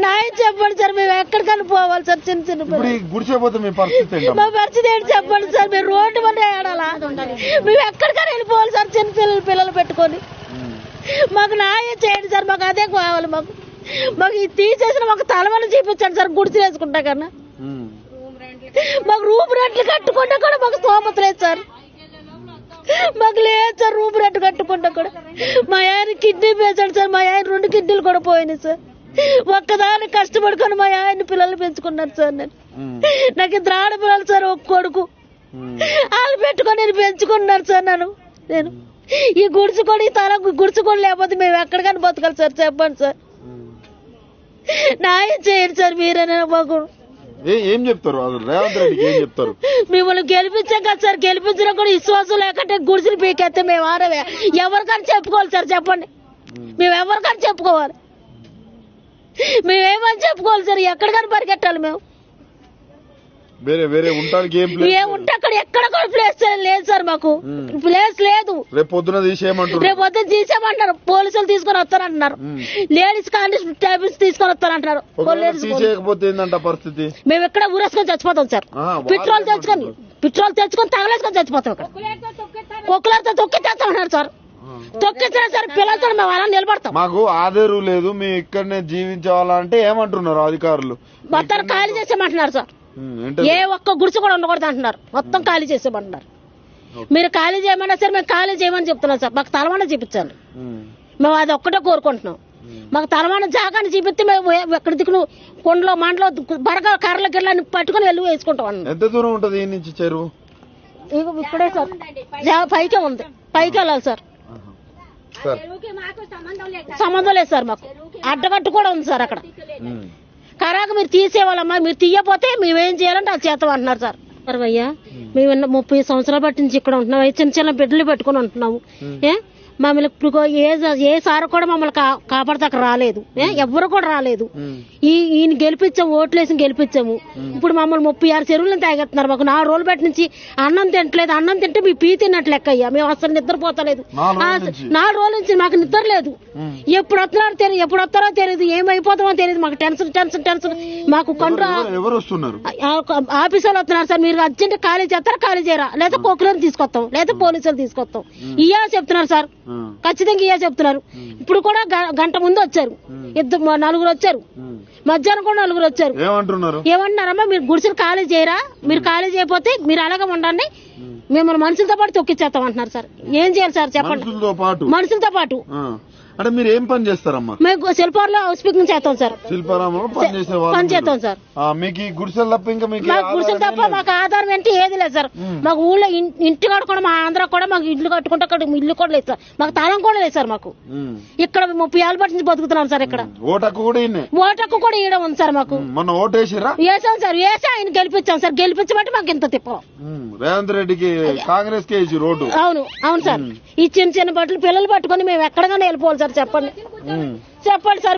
న్యాయం చెప్పండి సార్. మేము ఎక్కడికైనా పోవాలి సార్. చిన్న చిన్న మా పరిస్థితి ఏంటి చెప్పండి సార్. మీరు రోడ్డు మీద ఏడాలా? మేము ఎక్కడికైనా వెళ్ళిపోవాలి సార్. చిన్న పిల్లలు పెట్టుకొని మాకు న్యాయం చేయండి సార్. మాకు అదే కావాలి. మాకు ఇది తీసేసిన మాకు తలవని చూపించండి సార్. గుడిసి వేసుకుంటా కన్నా మాకు రూమ్ రెంట్లు కట్టుకుంటా కూడా మాకు స్తోమత లేదు సార్. మాకు లేదు సార్ రూమ్ రెంట్ కట్టుకుంటా కూడా. మా ఆయన కిడ్నీ పేసాడు సార్. మా ఆయన 2 కిడ్నీలు కూడా పోయినాయి సార్. ఒక్కదాన్ని కష్టపడుకొని మా ఆయన పిల్లలు పెంచుకున్నారు సార్. నాకు 2 ఆడపిల్లలు సార్. ఒక కొడుకు వాళ్ళు పెట్టుకొని నేను పెంచుకున్నారు సార్. నేను ఈ గుడిచుకొని తల గుడిచుకొని లేకపోతే మేము ఎక్కడికైనా బతకాలి సార్. చెప్పండి సార్. న్యాయం చేయండి సార్. మీరైనా మాకు ఏం చెప్తారు? రేవంత్ రెడ్డికి ఏం చెప్తారు? మిమ్మల్ని గెలిపించాం కదా సార్. గెలిపించడం కూడా విశ్వాసం లేకుంటే గుడిసిని పీకెత్తే మేము ఆడవే ఎవరికైనా చెప్పుకోవాలి సార్. చెప్పండి. మేము ఎవరికైనా చెప్పుకోవాలి. మేమేమని చెప్పుకోవాలి సార్. ఎక్కడికైనా పరిగెట్టాలి మేము. వేరే ఉంటానికి ఏముంటే అక్కడ ఎక్కడ కూడా ప్లేస్ లేదు సార్. మాకు ప్లేస్ లేదు. రేపు పొద్దున తీసేయమంటారు. పోలీసులు తీసుకొని వస్తారంటున్నారు. లేడీస్ కానిస్టేబుల్స్ తీసుకొని వస్తారంటున్నారు. పరిస్థితి మేము ఎక్కడ ఊరేసుకొని చచ్చిపోతాం సార్. పెట్రోల్ తెచ్చుకొని తగలేసుకొని చచ్చిపోతాం. ఇక్కడ కుక్కలతో తొక్కిచ్చేస్తామన్నారు సార్. తొక్కించిన సార్ పిల్లలతో మేము అలా నిలబడతాం. మాకు ఆధారు లేదు, మేము ఇక్కడనే జీవించాలంటే ఏమంటున్నారు అధికారులు? మొత్తం ఖాళీ చేసేమంటున్నారు సార్. ఏ ఒక్క గుడిసె కూడా ఉండకూడదు అంటున్నారు. మొత్తం ఖాళీ చేసేమంటున్నారు. మీరు ఖాళీ చేయమన్నా సార్ మేము ఖాళీ చేయమని చెప్తున్నాం సార్. మాకు తలవాన చూపించండి. మేము అది ఒక్కటే కోరుకుంటున్నాం. మాకు తలవాన జాగాన్ని చూపిస్తే మేము ఎక్కడ దిక్కును కొండలో మండలో బరగా కర్రల గిర్లని పట్టుకుని వెళ్ళి వేసుకుంటాం. ఎంత దూరం ఉంటుంది ఈ నుంచి చెరువు? ఇక్కడే సార్. పైకే ఉంది. పైకి వెళ్ళాలి సార్. సంబంధం లేదు సార్. మాకు అడ్డగట్టు కూడా ఉంది సార్ అక్కడ. కరాకు మీరు తీసేవాళ్ళమ్మా. మీరు తీయపోతే మేమేం చేయాలంటే అది చేస్తాం అంటున్నారు సార్. అయ్యా మేము 30 సంవత్సరాల బట్టి నుంచి ఇక్కడ ఉంటున్నాం. చిన్న బిడ్డలు పెట్టుకుని ఉంటున్నాము. మమ్మల్ని ఇప్పుడు ఏ సార్ కూడా మమ్మల్ని కాపాడతాక రాలేదు. ఎవ్వరు కూడా రాలేదు. ఈయన గెలిపించాము. ఓట్లేసి గెలిపించాము. ఇప్పుడు మమ్మల్ని 36 చెరువులను తాగెత్తున్నారు. మాకు 4 రోజులు బట్టి నుంచి అన్నం తింటలేదు. అన్నం తింటే మీ పీ తిన్నట్లు లెక్క అయ్యా. మేము అసలు నిద్రపోతలేదు. 4 రోజుల నుంచి మాకు నిద్ర లేదు. ఎప్పుడు వస్తున్నారో తెలియదు. ఎప్పుడు వస్తారో తెలియదు. ఏమైపోతామో తెలియదు. మాకు టెన్షన్. మాకు ఆఫీసు వాళ్ళు వస్తున్నారు సార్. మీరు అర్జెంట్ ఖాళీ చేస్తారా? ఖాళీ చేయరా? లేదా కోకులను తీసుకొస్తాం, లేదా పోలీసులు తీసుకొస్తాం. ఇయ్యా చెప్తున్నారు సార్. ఖచ్చితంగా ఇయ్యా చెప్తున్నారు. ఇప్పుడు కూడా గంట ముందు వచ్చారు. 4 వచ్చారు. మధ్యాహ్నం కూడా 4 వచ్చారు. ఏమంటున్నారమ్మా మీరు గుడిసెలు ఖాళీ చేయరా? మీరు ఖాళీ చేయకపోతే మీరు అలాగే ఉండండి, మిమ్మల్ని మనుషులతో పాటు తొక్కిచ్చేస్తాం అంటున్నారు సార్. ఏం చేయాలి సార్ చెప్పండి. మనుషులతో పాటు అంటే మీరు ఏం పని చేస్తారమ్మా? మేము శిల్పాలో హౌస్ పికింగ్ చేస్తాం సార్. శిల్పారామంలో పని చేస్తాం సార్. మీకు గుడిసెలు తప్ప ఇంకా గుడిసెలు తప్ప మాకు ఆధారం ఏంటి ఏది లేదు సార్. మాకు ఊళ్ళో ఇంటి కాడ కూడా మా ఆంధ్ర కూడా మాకు ఇల్లు కట్టుకుంటే అక్కడ ఇల్లు కూడా లేదు సార్. మాకు తాళం కూడా లేదు సార్. మాకు ఇక్కడ 30 ఏళ్ళ బట్టి నుంచి బతుకుతున్నాం సార్. ఇక్కడ ఓటక్కు కూడా ఇవ్వడం ఉంది సార్. మాకు మొన్న ఓటేసారా? వేసాం సార్. వేసి ఆయన గెలిపించాం సార్. గెలిపించబట్టి మాకు ఇంత తిప్పం. రేవంత్ రెడ్డికి కాంగ్రెస్ కే రోడ్డు. అవును సార్. ఈ చిన్న బట్టలు పిల్లలు పట్టుకొని మేము ఎక్కడికైనా వెళ్ళిపోవాలి సార్. చెప్పండి సార్.